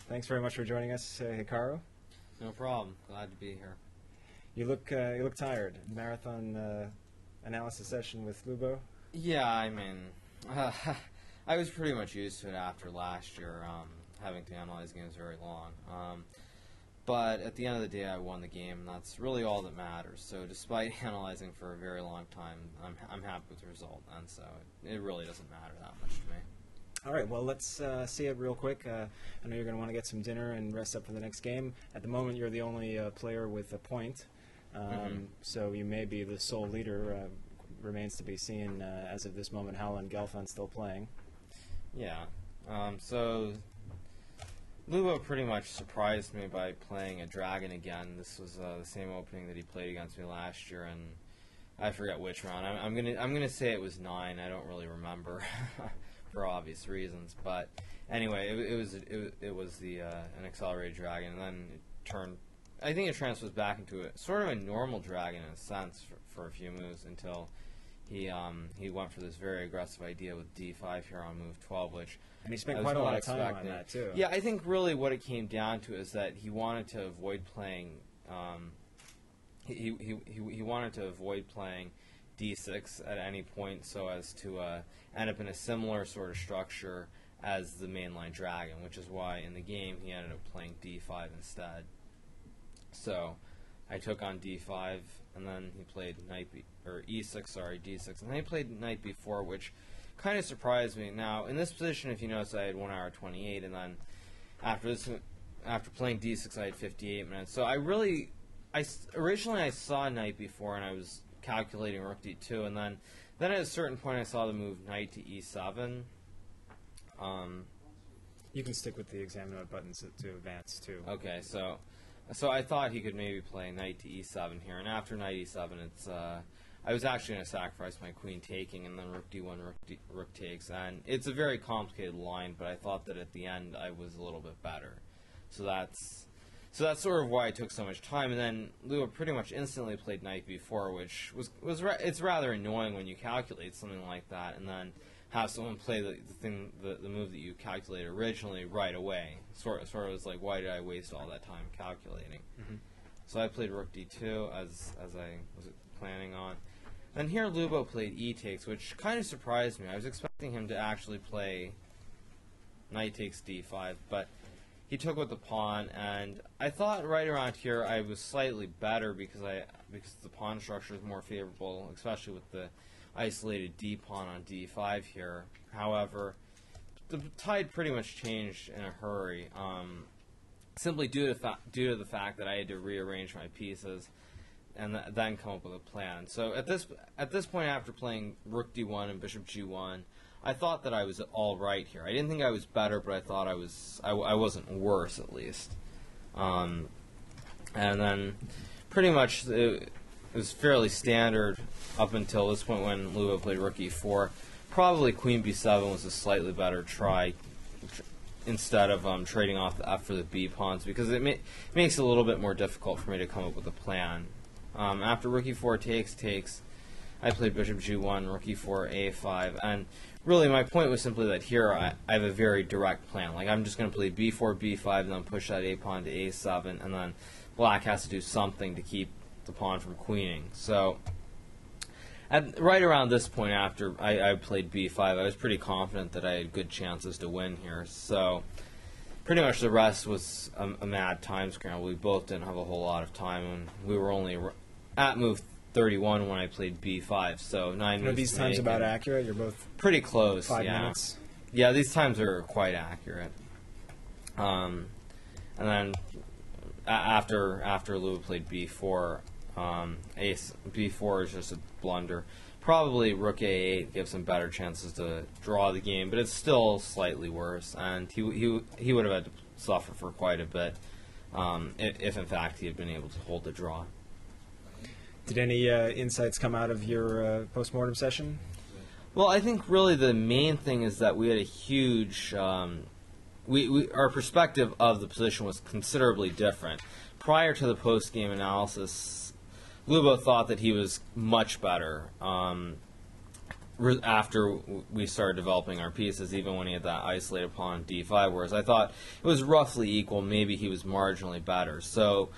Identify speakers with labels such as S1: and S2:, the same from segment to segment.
S1: Thanks very much for joining us, Hikaru.
S2: No problem. Glad to be here.
S1: You look tired. Marathon analysis session with Lubo.
S2: Yeah, I mean, I was pretty much used to it after last year, having to analyze games very long. But at the end of the day, I won the game, and that's really all that matters. So despite analyzing for a very long time, I'm happy with the result, and so it really doesn't matter that much to me.
S1: All right, well, let's see it real quick. I know you're going to want to get some dinner and rest up for the next game. At the moment, you're the only player with a point, so you may be the sole leader. Remains to be seen as of this moment how and Gelfand's still playing.
S2: Yeah, so Lubo pretty much surprised me by playing a dragon again. This was the same opening that he played against me last year, and I forget which round. I'm gonna say it was 9. I don't really remember for obvious reasons, but anyway, it was an accelerated dragon, and then it turned. I think it transfers back into sort of a normal dragon in a sense for a few moves until he went for this very aggressive idea with D5 here on move 12, which
S1: and he spent quite a lot of time on that too.
S2: Yeah, I think really what it came down to is that he wanted to avoid playing. He wanted to avoid playing D6 at any point so as to end up in a similar sort of structure as the mainline dragon, which is why in the game he ended up playing D5 instead. So I took on D5, and then he played E6, D6, and then he played knight B4, which kind of surprised me. Now, in this position, if you notice, I had 1 hour 28, and then after playing D6, I had 58 minutes. So originally I saw knight B4, and I was calculating rook D2, and then at a certain point I saw the move knight to E7.
S1: You can stick with the examine mode buttons to advance too.
S2: Okay, so I thought he could maybe play knight to E7 here, and after knight E7, it's I was actually going to sacrifice my queen taking, and then rook D1, rook takes, and it's a very complicated line, but I thought that at the end I was a little bit better. So that's sort of why it took so much time, and then Lubo pretty much instantly played knight B4, which it's rather annoying when you calculate something like that, and then have someone play the move that you calculated originally right away. Sort of was like, why did I waste all that time calculating? So I played rook D2 as I was planning on. Then here Lubo played E takes, which kind of surprised me. I was expecting him to actually play knight takes D5, but he took with the pawn, and I thought right around here I was slightly better because the pawn structure is more favorable, especially with the isolated D pawn on D5 here. However, the tide pretty much changed in a hurry, simply due to the fact that I had to rearrange my pieces and then come up with a plan. So at this point, after playing rook D1 and bishop G1, I thought that I was all right here. I didn't think I was better, but I thought I wasn't worse at least. And then pretty much it was fairly standard up until this point when Lubo played rook E4. Probably queen B7 was a slightly better try instead of trading off the F for the B pawns, because it makes it a little bit more difficult for me to come up with a plan. After rook E4 takes, I played bishop G1, rook E4, A5, and really my point was simply that here I have a very direct plan. Like, I'm just going to play B4, B5, and then push that A pawn to A7, and then black has to do something to keep the pawn from queening. So right around this point, after I played B5, I was pretty confident that I had good chances to win here. So pretty much the rest was a mad time scramble. We both didn't have a whole lot of time, and we were only at move 31 when I played B5. So 9 moves.
S1: Are these times about accurate? You're both
S2: pretty close.
S1: 5
S2: yeah.
S1: minutes.
S2: Yeah, these times are quite accurate. And then after Lubo played B4, B4 is just a blunder. Probably rook A8 gives him better chances to draw the game, but it's still slightly worse, and he would have had to suffer for quite a bit if in fact he had been able to hold the draw.
S1: Did any insights come out of your post-mortem session?
S2: Well, I think really the main thing is that we had a huge our perspective of the position was considerably different. Prior to the post-game analysis, Lubo thought that he was much better. after we started developing our pieces, even when he had that isolated pawn d5, whereas I thought it was roughly equal. Maybe he was marginally better. So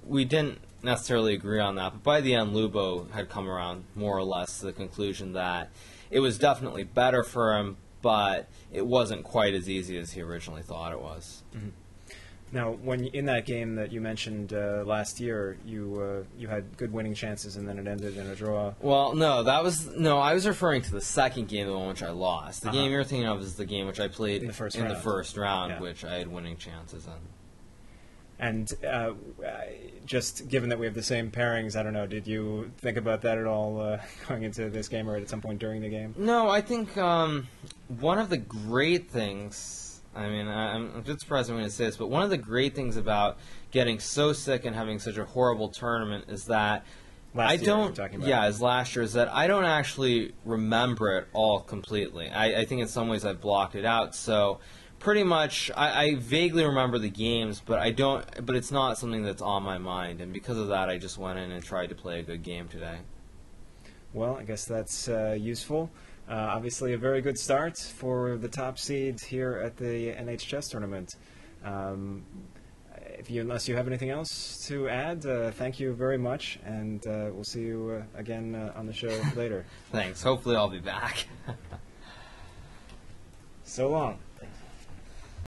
S2: we didn't necessarily agree on that. But by the end, Lubo had come around more or less to the conclusion that it was definitely better for him, but it wasn't quite as easy as he originally thought it was.
S1: Mm-hmm. Now, when in that game that you mentioned last year, you had good winning chances, and then it ended in a draw.
S2: Well, I was referring to the second game, the one which I lost. The game you're thinking of is the game which I played
S1: in the first
S2: round,
S1: yeah.
S2: which I had winning chances in.
S1: And just given that we have the same pairings, I don't know, did you think about that at all going into this game or at some point during the game?
S2: No, I think one of the great things, I mean, I'm a bit surprised I'm going to say this, but one of the great things about getting so sick and having such a horrible tournament is that
S1: Last year,
S2: as last year, is that I don't actually remember it all completely. I think in some ways I've blocked it out, so pretty much I vaguely remember the games, but it's not something that's on my mind, and because of that I just went in and tried to play a good game today.
S1: Well, I guess that's useful. Obviously a very good start for the top seed here at the NH Chess Tournament. Unless you have anything else to add, thank you very much, and we'll see you again on the show later.
S2: Thanks. Hopefully I'll be back.
S1: So long.